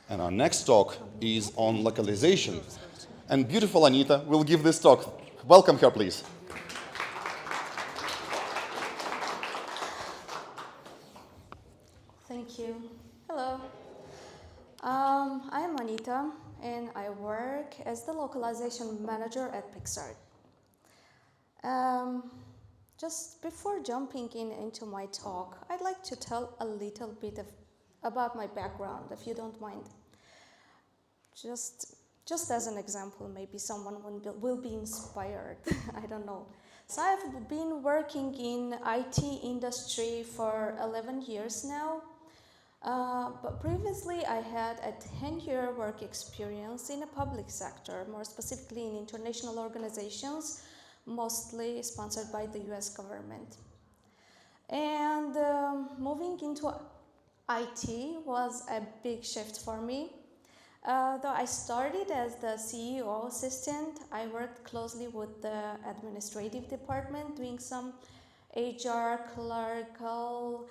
And our next talk is on localization. And beautiful Anita will give this talk. Welcome her, please. Thank you. Hello. I am Anita, and I work as the localization manager at Picsart. Just before jumping into my talk, I'd like to tell a little bit about my background, if you don't mind. Just as an example, maybe someone will be inspired. I don't know. So I've been working in IT industry for 11 years now. But previously, I had a 10-year work experience in the public sector, more specifically in international organizations, mostly sponsored by the US government. And moving into IT was a big shift for me. Though I started as the CEO assistant, I worked closely with the administrative department, doing some HR, clerical,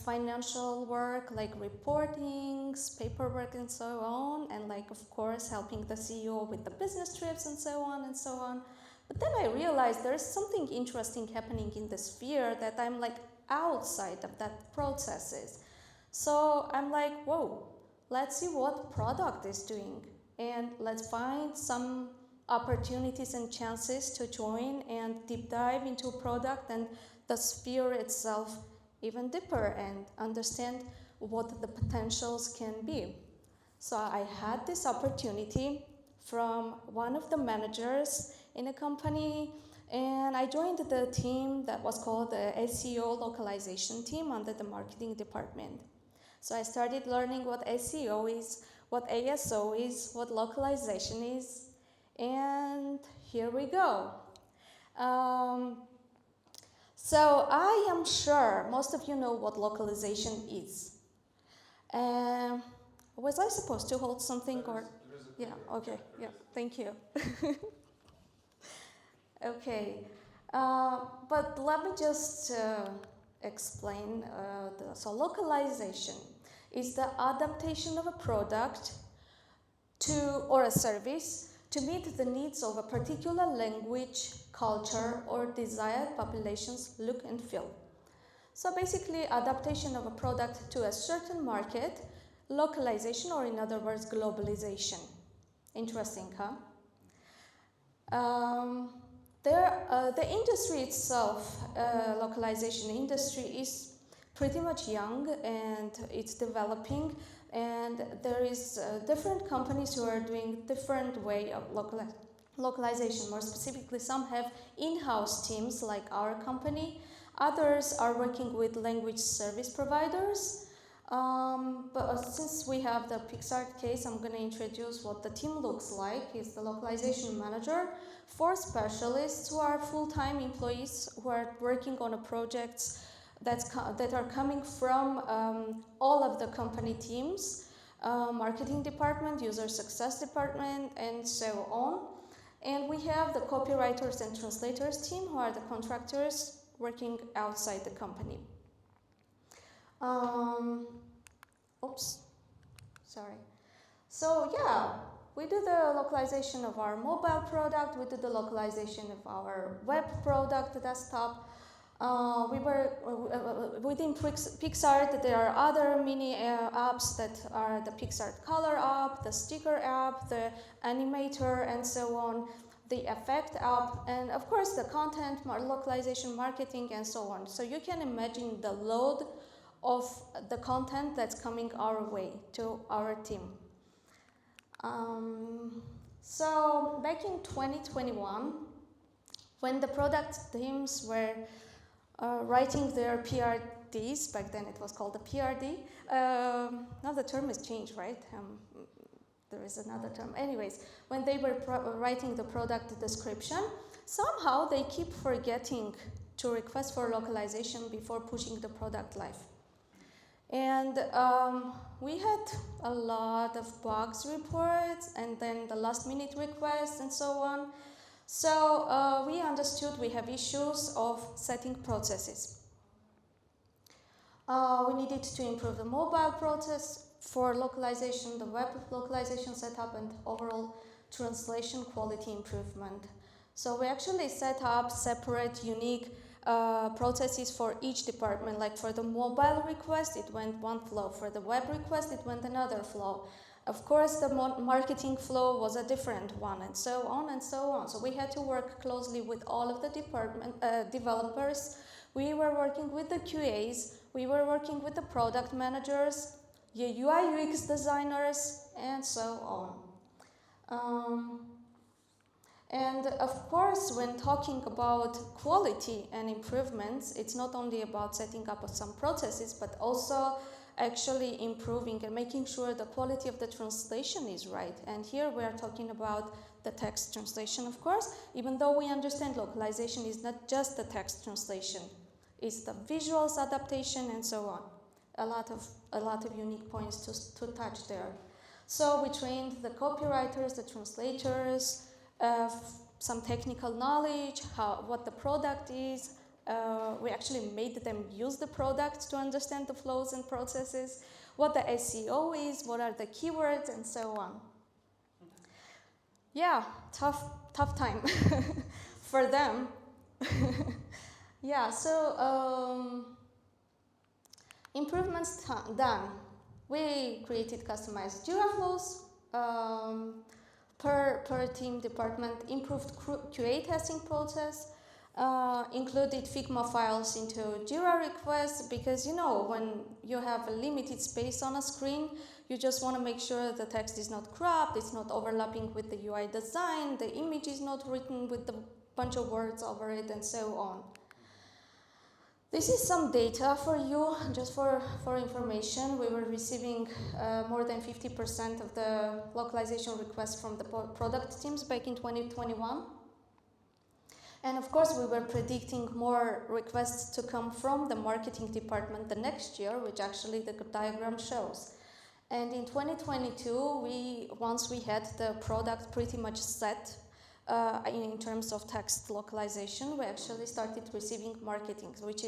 financial work like reportings, paperwork, and so on, and like of course helping the CEO with the business trips and so on and so on. But then I realized there's something interesting happening in the sphere that I'm like outside of that processes. So I'm like, whoa, let's see what product is doing, and let's find some opportunities and chances to join and deep dive into product and the sphere itself even deeper and understand what the potentials can be. So I had this opportunity from one of the managers in a company, and I joined the team that was called the SEO localization team under the marketing department. So I started learning what SEO is, what ASO is, what localization is, and here we go. So I am sure most of you know what localization is. Was I supposed to hold something or? Yeah, okay, yeah, thank you. Okay, but let me just explain. So localization is the adaptation of a product or a service to meet the needs of a particular language, culture, or desired population's look and feel. So basically, adaptation of a product to a certain market, localization, or in other words, globalization. Interesting, huh? The industry itself, localization industry, is pretty much young and it's developing, and there is different companies who are doing different way of localization. More specifically, some have in-house teams like our company, others are working with language service providers. But since we have the Picsart case, I'm going to introduce what the team looks like. He's the localization manager, 4 specialists who are full-time employees who are working on a projects that are coming from all of the company teams, marketing department, user success department, and so on. And we have the copywriters and translators team who are the contractors working outside the company. Oops, sorry. So yeah, we do the localization of our mobile product, we do the localization of our web product, desktop. We were within Picsart, there are other mini apps that are the Picsart Color app, the Sticker app, the Animator, and so on, the Effect app, and of course the content, localization, marketing, and so on. So you can imagine the load of the content that's coming our way to our team. So back in 2021, when the product teams were writing their PRDs, back then it was called the PRD. Now the term has changed, right? There is another term. Anyways, when they were writing the product description, somehow they keep forgetting to request for localization before pushing the product live. And we had a lot of bugs reports and then the last minute requests and so on. So we understood we have issues of setting processes. We needed to improve the mobile process for localization, the web localization setup, and overall translation quality improvement. So we actually set up separate, unique processes for each department. Like for the mobile request, it went one flow. For the web request, it went another flow. Of course, the marketing flow was a different one, and so on and so on. So we had to work closely with all of the developers. We were working with the QAs. We were working with the product managers, the UI UX designers, and so on. And of course, when talking about quality and improvements, it's not only about setting up some processes, but also actually improving and making sure the quality of the translation is right. And here we are talking about the text translation, of course, even though we understand localization is not just the text translation, it's the visuals adaptation and so on. A lot of unique points to touch there. So we trained the copywriters, the translators, some technical knowledge, what the product is. We actually made them use the product to understand the flows and processes, what the SEO is, what are the keywords, and so on. Yeah, tough time for them. Yeah, so improvements done. We created customized Jira flows. Per team department, improved QA testing process, included Figma files into Jira requests, because when you have a limited space on a screen, you just want to make sure the text is not cropped, it's not overlapping with the UI design, the image is not written with a bunch of words over it, and so on. This is some data for you, just for information. We were receiving more than 50% of the localization requests from the product teams back in 2021. And of course, we were predicting more requests to come from the marketing department the next year, which actually the diagram shows. And in 2022, once we had the product pretty much set, in terms of text localization, we actually started receiving marketing, which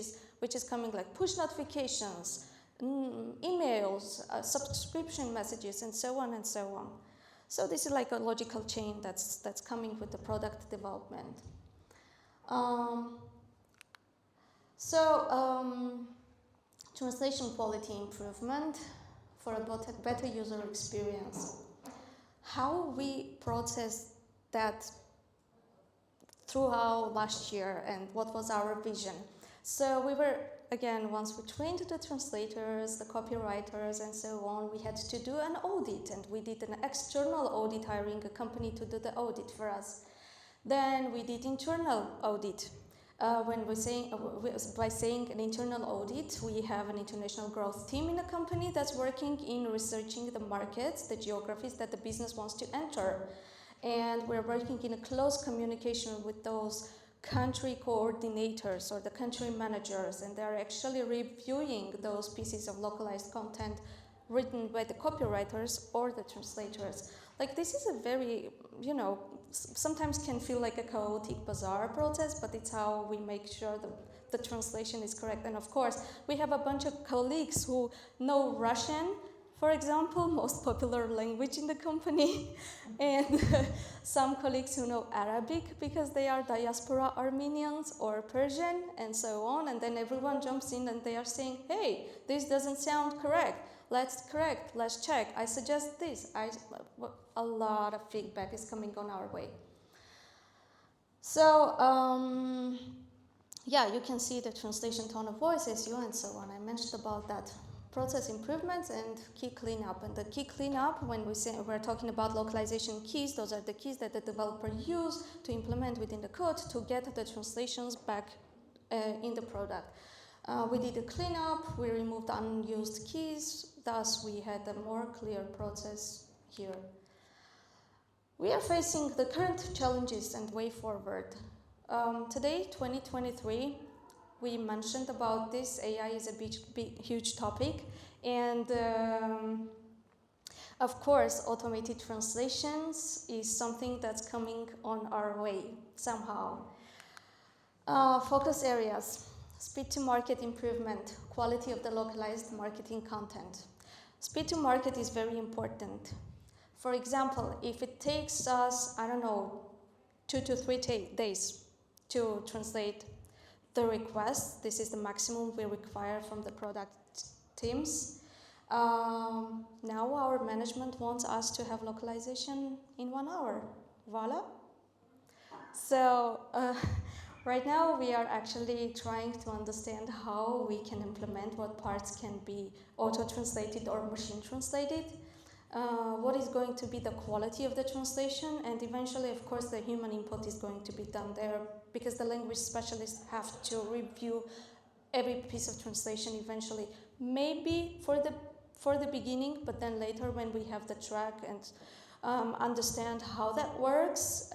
is coming like push notifications, emails, subscription messages, and so on and so on. So this is like a logical chain that's coming with the product development. Translation quality improvement for a better user experience. How we process that throughout last year, and what was our vision. So we were, again, once we trained the translators, the copywriters, and so on, we had to do an audit, and we did an external audit, hiring a company to do the audit for us. Then we did internal audit. By saying an internal audit, we have an international growth team in the company that's working in researching the markets, the geographies that the business wants to enter. And we're working in a close communication with those country coordinators or the country managers, and they're actually reviewing those pieces of localized content written by the copywriters or the translators. Like, this is a very, sometimes can feel like a chaotic, bizarre process, but it's how we make sure that the translation is correct. And of course, we have a bunch of colleagues who know Russian, for example, most popular language in the company, and some colleagues who know Arabic because they are diaspora Armenians or Persian, and so on. And then everyone jumps in and they are saying, hey, this doesn't sound correct. Let's check. I suggest this. A lot of feedback is coming on our way. So, yeah, you can see the translation tone of voice, SEO, and so on. I mentioned about that. Process improvements and key cleanup. And the key cleanup, when we're talking about localization keys, those are the keys that the developer use to implement within the code to get the translations back in the product. We did a cleanup, we removed unused keys, thus we had a more clear process here. We are facing the current challenges and way forward. Today, 2023, we mentioned about this. AI is a huge topic, and of course, automated translations is something that's coming on our way somehow. Focus areas: speed to market improvement, quality of the localized marketing content. Speed to market is very important. For example, if it takes us, I don't know, 2 to 3 days to translate the request, this is the maximum we require from the product teams. Now our management wants us to have localization in 1 hour. Voila. So right now we are actually trying to understand how we can implement what parts can be auto-translated or machine-translated. What is going to be the quality of the translation, and eventually, of course, the human input is going to be done there because the language specialists have to review every piece of translation eventually. Maybe for the beginning, but then later when we have the track and understand how that works,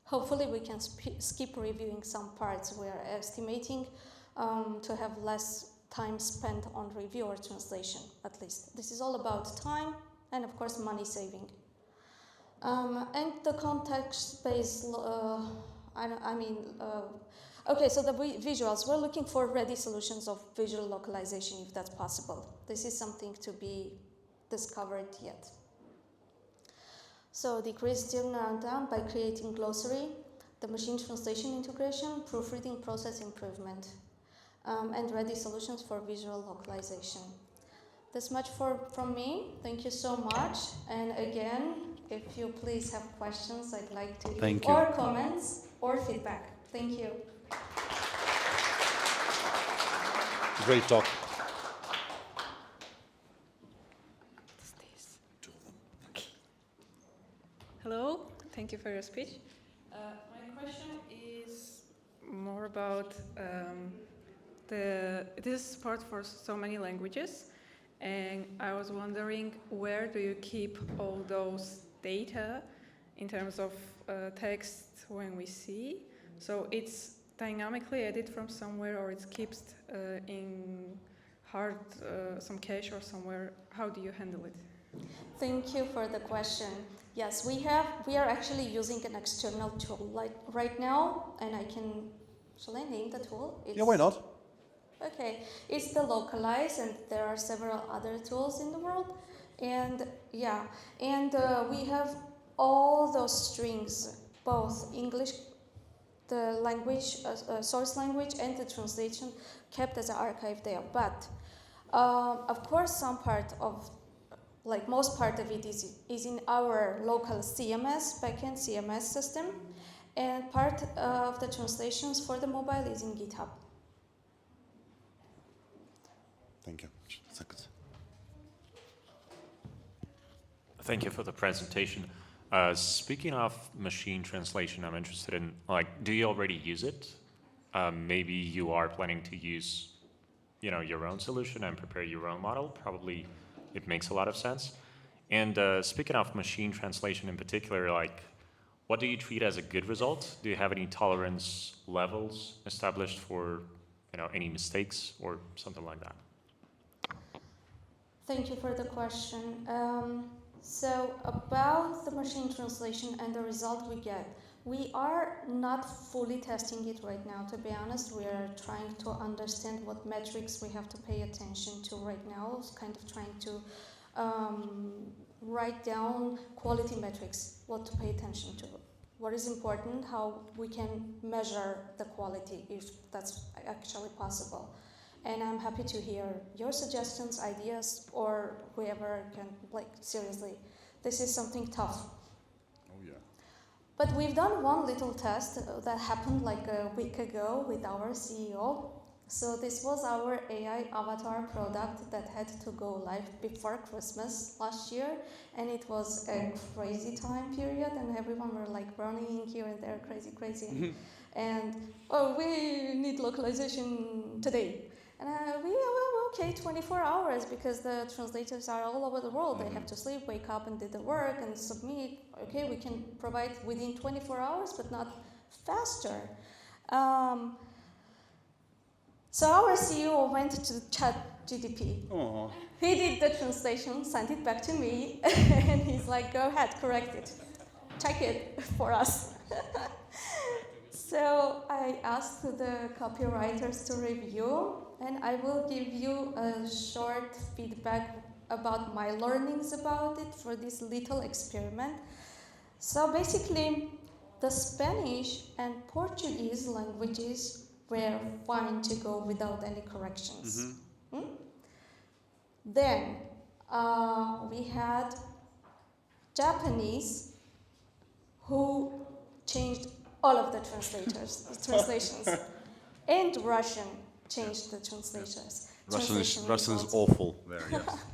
hopefully we can skip reviewing some parts. We are estimating to have less time spent on review or translation, at least. This is all about time and, of course, money saving. And the context-based, okay, so the visuals, we're looking for ready solutions of visual localization if that's possible. This is something to be discovered yet. So decrease turnaround time by creating glossary, the machine translation integration, proofreading process improvement. And ready solutions for visual localization. This much from me. Thank you so much. And again, if you please have questions, I'd like to hear, or comments, or feedback. Thank you. Great talk. Hello, thank you for your speech. My question is more about it is support for so many languages, and I was wondering, where do you keep all those data in terms of text when we see? So it's dynamically edited from somewhere, or it's kept in hard some cache or somewhere. How do you handle it? Thank you for the question. Yes, we are actually using an external tool right now, and shall I name the tool? Yeah, why not? Okay, it's the Localize, and there are several other tools in the world. And yeah, and we have all those strings, both English, the language, source language, and the translation kept as an archive there. But of course, some part of, like most part of it is in our local CMS, backend CMS system, and part of the translations for the mobile is in GitHub. Thank you. Thank you for the presentation. Speaking of machine translation, I'm interested in, do you already use it? Maybe you are planning to use, your own solution and prepare your own model. Probably it makes a lot of sense. And speaking of machine translation in particular, what do you treat as a good result? Do you have any tolerance levels established for, any mistakes or something like that? Thank you for the question. So about the machine translation and the result we get, we are not fully testing it right now. To be honest, we are trying to understand what metrics we have to pay attention to right now, kind of trying to write down quality metrics, what to pay attention to, what is important, how we can measure the quality, if that's actually possible. And I'm happy to hear your suggestions, ideas, or whoever can, seriously. This is something tough. Oh, yeah. But we've done one little test that happened a week ago with our CEO. So this was our AI avatar product that had to go live before Christmas last year. And it was a crazy time period, and everyone were running here and there, crazy. And, we need localization today. And okay, 24 hours, because the translators are all over the world. They have to sleep, wake up, and do the work and submit. Okay, we can provide within 24 hours, but not faster. So our CEO went to ChatGPT. Oh. He did the translation, sent it back to me, and he's like, go ahead, correct it. Check it for us. So I asked the copywriters to review, and I will give you a short feedback about my learnings about it for this little experiment. So basically, the Spanish and Portuguese languages were fine to go without any corrections. Then we had Japanese who changed all of the translations, and Russian changed the translations. Russian is awful there, yes.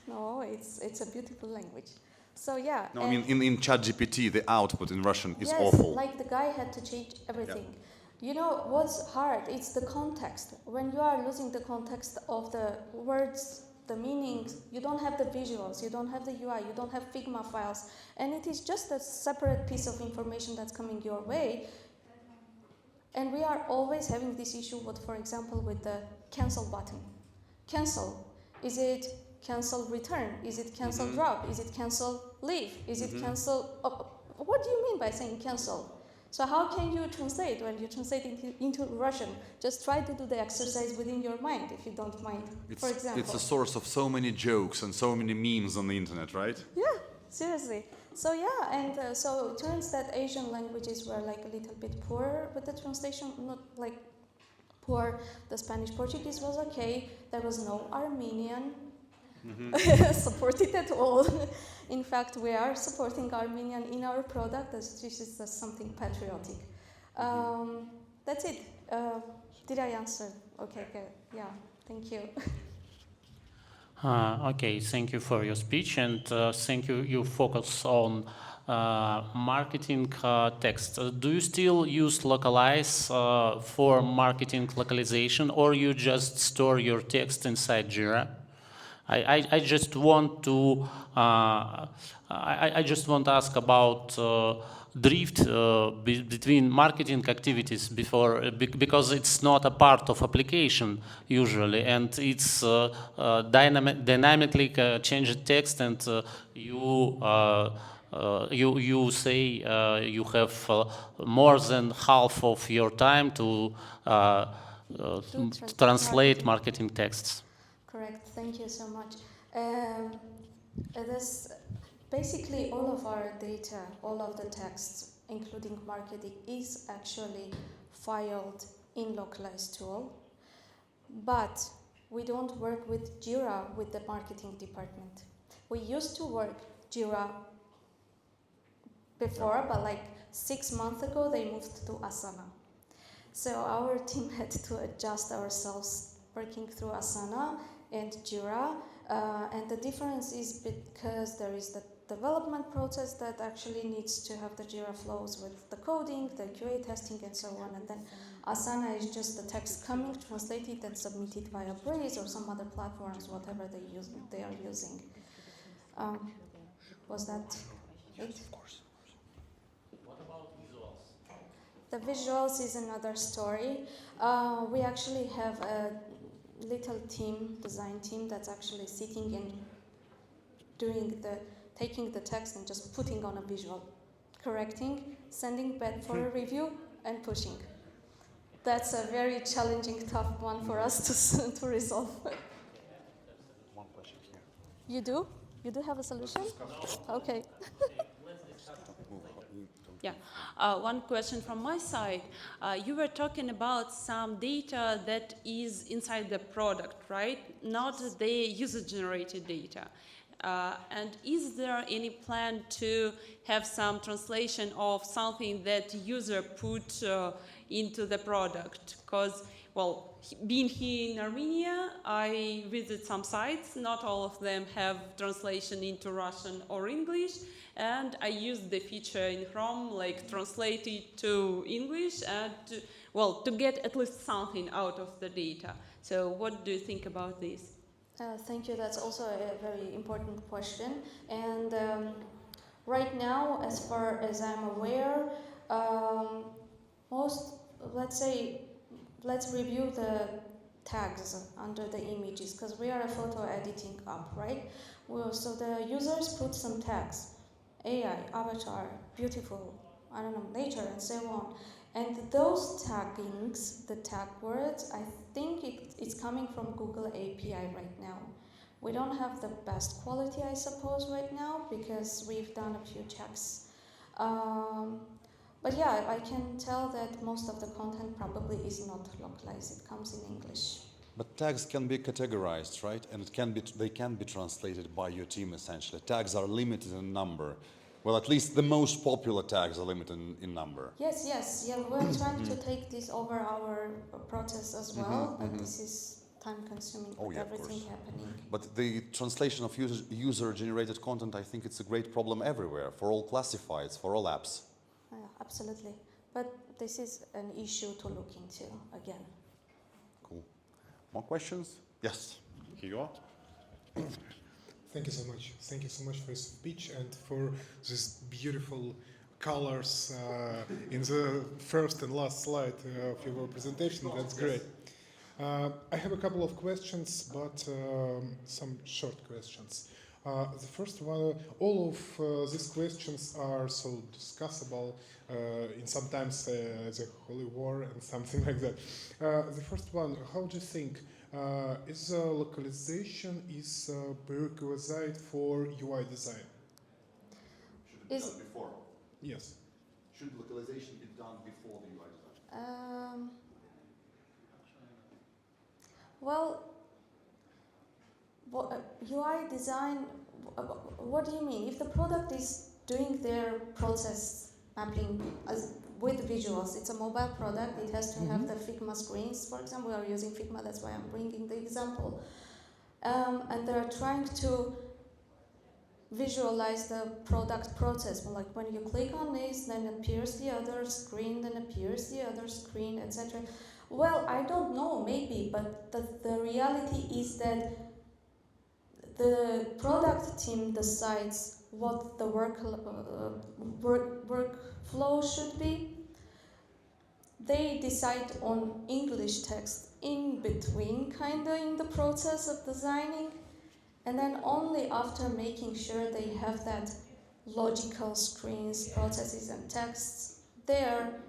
No, it's a beautiful language. So yeah. No, I mean in ChatGPT, the output in Russian is yes, awful. like the guy had to change everything. You know what's hard? It's the context. When you are losing the context of the words, the meanings, you don't have the visuals, you don't have the UI, you don't have Figma files, and it is just a separate piece of information that's coming your way. And we are always having this issue with, for example, with the cancel button. Cancel. Is it cancel return? Is it cancel drop? Is it cancel leave? Is it cancel? What do you mean by saying cancel? So how can you translate when you translate into Russian? Just try to do the exercise within your mind, if you don't mind. For example. It's a source of so many jokes and so many memes on the internet, right? Yeah, seriously. So yeah, and so it turns that Asian languages were like a little bit poorer with the translation, not like poor. The Spanish Portuguese was okay. There was no Armenian supported at all. In fact, we are supporting Armenian in our product. This is something patriotic. That's it. Did I answer? Okay, good. Yeah, thank you. Okay, thank you for your speech, and thank you. You focus on marketing text. Do you still use localize for marketing localization, or you just store your text inside Jira? I just want to I just want to ask about drift between marketing activities because it's not a part of application usually, and it's dynamically changed text, and you say you have more than half of your time to translate marketing texts. Correct. Thank you so much. This basically all of our data, all of the texts, including marketing, is actually filed in localized tool. But we don't work with Jira with the marketing department. We used to work Jira before, but like 6 months ago they moved to Asana. So our team had to adjust ourselves working through Asana and Jira, and the difference is because there is the development process that actually needs to have the Jira flows with the coding, the QA testing, and so on, and then Asana is just the text coming, translated, and submitted via Breeze or some other platforms, whatever they are using. Was that it? Of course. What about visuals? The visuals is another story. We actually have a little design team that's actually sitting and taking the text and just putting on a visual, correcting, sending back for a review, and pushing. That's a very challenging, tough one for us to resolve. One question here. You do? You do have a solution? Okay. Yeah, one question from my side. You were talking about some data that is inside the product, right? Not the user-generated data. And is there any plan to have some translation of something that user put into the product? Because, well, being here in Armenia, I visit some sites. Not all of them have translation into Russian or English. And I use the feature in Chrome, like translate it to English and, to get at least something out of the data. So what do you think about this? Thank you. That's also a very important question. And right now, as far as I'm aware, let's review the tags under the images, because we are a photo editing app, right? So the users put some tags, AI, avatar, beautiful, I don't know, nature, and so on. And those taggings, the tag words, I think it's coming from Google API right now. We don't have the best quality, I suppose, right now, because we've done a few checks. But yeah, I can tell that most of the content probably is not localized. It comes in English. But tags can be categorized, right? And they can be translated by your team, essentially. Tags are limited in number. Well, at least the most popular tags are limited in number. Yes, yeah, we're trying to take this over our process as well, but this is time-consuming with everything happening. But the translation of user-generated content, I think it's a great problem everywhere, for all classifieds, for all apps. Yeah, absolutely. But this is an issue to look into again. Cool. More questions? Yes, here you are. Thank you so much. Thank you so much for your speech and for these beautiful colors in the first and last slide of your presentation. That's great. I have a couple of questions, but some short questions. The first one, all of these questions are so discussable in sometimes the Holy War and something like that. The first one, how do you think is localization is a prerequisite for UI design? Should it be done before? Yes. Should localization be done before the UI design? Well, UI design, what do you mean? If the product is doing their process mapping with visuals, it's a mobile product, it has to have the Figma screens. For example, we are using Figma, that's why I'm bringing the example. And they're trying to visualize the product process. Like when you click on this, then appears the other screen, then appears the other screen, etc. Well, I don't know, maybe, but the reality is that the product team decides what the workflow should be. They decide on English text in between, kind of in the process of designing, and then only after making sure they have that logical screens, processes, and texts there,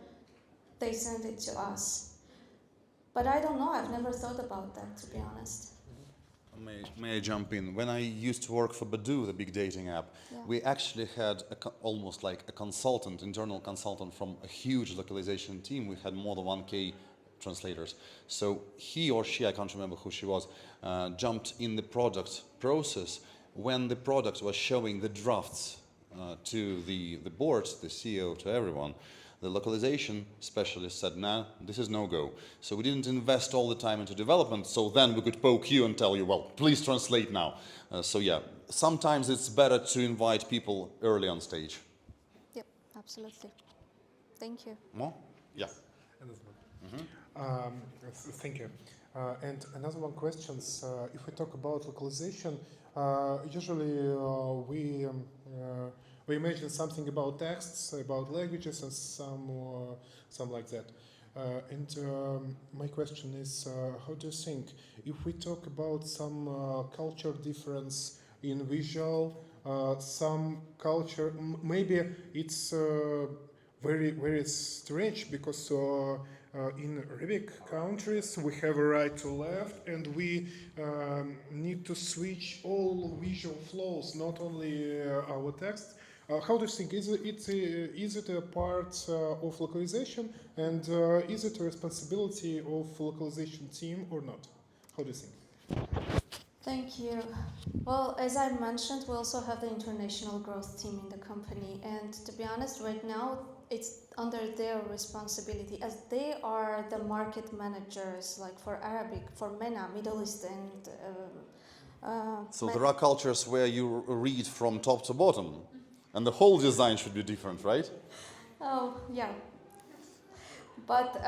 they send it to us. But I don't know, I've never thought about that, to be honest. May I jump in? When I used to work for Badoo, the big dating app, we actually had almost like a consultant, internal consultant from a huge localization team. We had more than 1K translators. So he or she, I can't remember who she was, jumped in the product process when the product was showing the drafts to the board, the CEO, to everyone. The localization specialist said, nah, this is no-go. So we didn't invest all the time into development, so then we could poke you and tell you, well, please translate now. So yeah, sometimes it's better to invite people early on stage. Yep, absolutely. Thank you. More? Yeah. Thank you. And another one question, if we talk about localization, usually we imagine something about texts, about languages, and some like that. My question is, how do you think, if we talk about some culture difference in visual, some culture, maybe it's very, very strange because in Arabic countries we have a right to left, and we need to switch all visual flows, not only our text. How do you think? Is it a part of localization, and is it a responsibility of localization team or not? How do you think? Thank you. Well, as I mentioned, we also have the international growth team in the company, and to be honest, right now it's under their responsibility, as they are the market managers, like for Arabic, for MENA, Middle East, and so there are cultures where you read from top to bottom, and the whole design should be different, right? Oh, yeah. But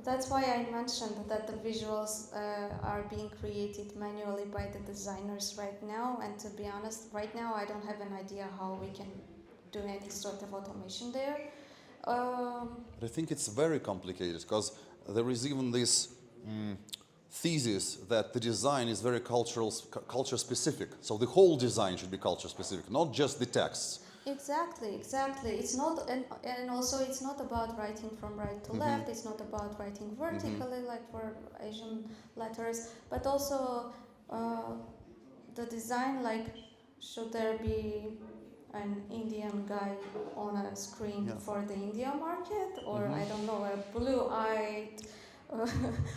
that's why I mentioned that the visuals are being created manually by the designers right now, and to be honest, right now I don't have an idea how we can do any sort of automation there. But I think it's very complicated, because there is even this thesis that the design is very culture specific. So the whole design should be culture specific, not just the texts. Exactly, exactly. It's not, and also it's not about writing from right to left. It's not about writing vertically like for Asian letters, but also the design. Like, should there be an Indian guy on a screen for the India market, or I don't know, a blue-eyed.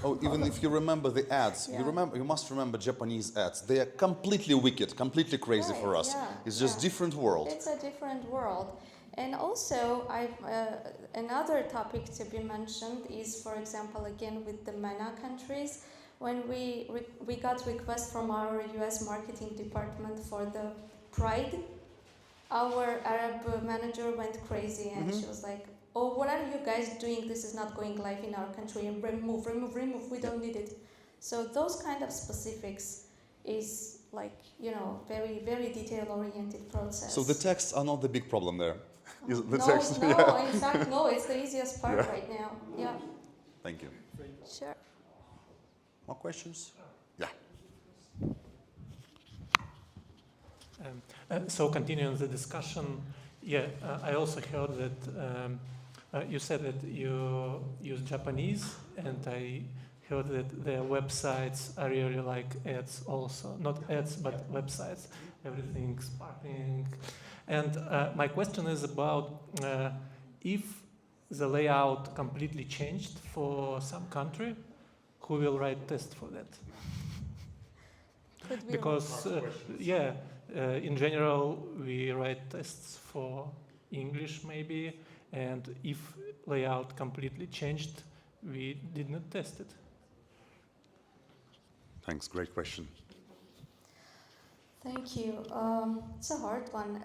Oh, even if you remember the ads, Yeah. you must remember Japanese ads. They are completely wicked, completely crazy for Right, us. yeah, It's just different world. It's a different world. And also, another topic to be mentioned is, for example, again with the MENA countries, when we got requests from our US marketing department for the Pride, our Arab manager went crazy and she was like, oh, what are you guys doing? This is not going live in our country. And remove. We don't need it. So those kind of specifics is like, very, very detail-oriented process. So the texts are not the big problem there. Is the no, text? no, Yeah. in fact, no, it's the easiest part right now. Yeah. Thank you. Sure. More questions? Yeah. So continuing the discussion, I also heard that you said that you use Japanese, and I heard that their websites are really like ads also. Not ads, but websites. Everything sparkling. And my question is about if the layout completely changed for some country, who will write test for that? Could we Because, in general, we write tests for English maybe, and if layout completely changed, we did not test it. Thanks. Great question. Thank you. It's a hard one.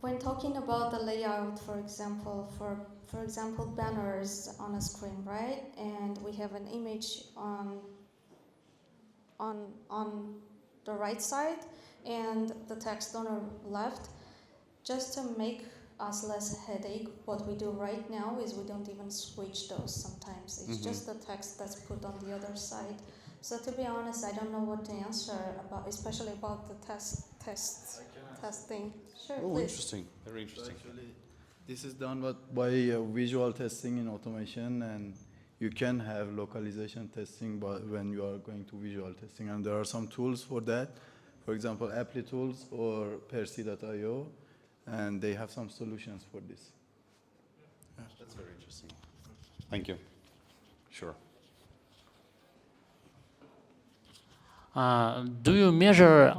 When talking about the layout, for example, for example, banners on a screen, right? And we have an image on the right side and the text on the left. Just to make us less headache, what we do right now is we don't even switch those sometimes. It's just the text that's put on the other side. So to be honest, I don't know what to answer about, especially about the testing. Sure, Oh, please. interesting. Very interesting. Actually, this is done by visual testing in automation, and you can have localization testing when you are going to visual testing. And there are some tools for that. For example, Apply Tools or Percy.io, and they have some solutions for this. That's very interesting. Thank you. Sure. Do you measure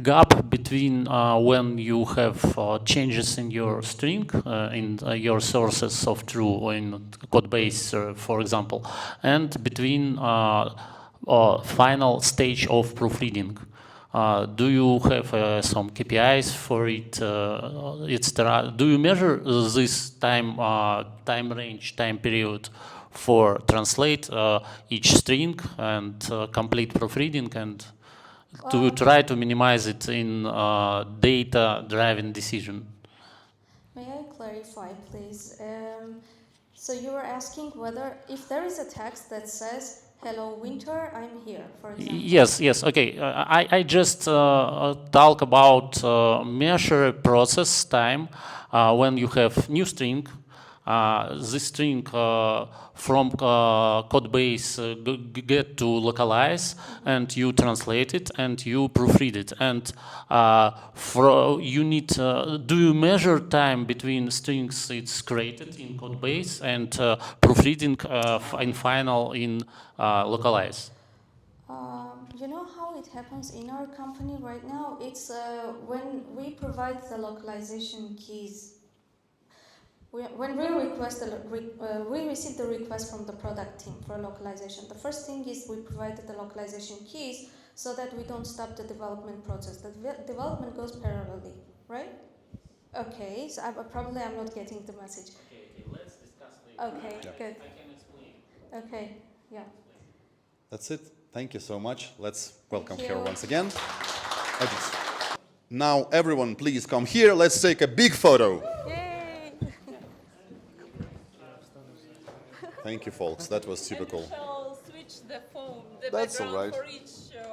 gap between when you have changes in your string, in your sources of true or in code base, for example, and between final stage of proofreading? Do you have some KPIs for it, etc.? Do you measure this time range, time period for translate each string and complete proofreading, and to try to minimize it in data-driven decision? May I clarify, please? So you were asking whether, if there is a text that says, hello winter, I'm here, for example. Yes, okay. I just talk about measure process time when you have new string. This string from code base get to localize, and you translate it and you proofread it. And you need. Do you measure time between strings it's created in code base and proofreading in final in localize? You know how it happens in our company right now? It's when we provide the localization keys. When we we receive the request from the product team for localization, the first thing is we provided the localization keys so that we don't stop the development process. The development goes parallelly, right? Okay, so probably I'm not getting the message. Okay, let's discuss later. Okay, good. I can explain. Okay, yeah. That's it. Thank you so much. Let's welcome Thank her you. once again. Audit. Now, everyone, please come here. Let's take a big photo. Yay! Thank you, folks. That was super cool. We shall switch the phone, the That's background all right. for each speaker.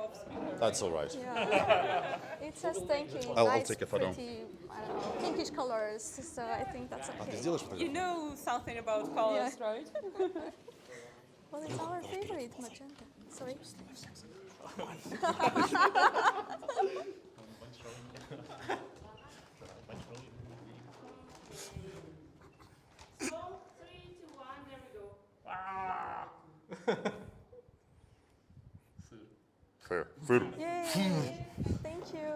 That's all right. Yeah. It says thank you. I'll Nice, take a photo. pretty, I don't know, pinkish colors. So I think that's А ты okay. сделаешь фотографию? You know something about colors, right? Well, it's our favorite magenta. Sorry. So, 3, 2, 1, there we go. Fair. Yay! Thank you.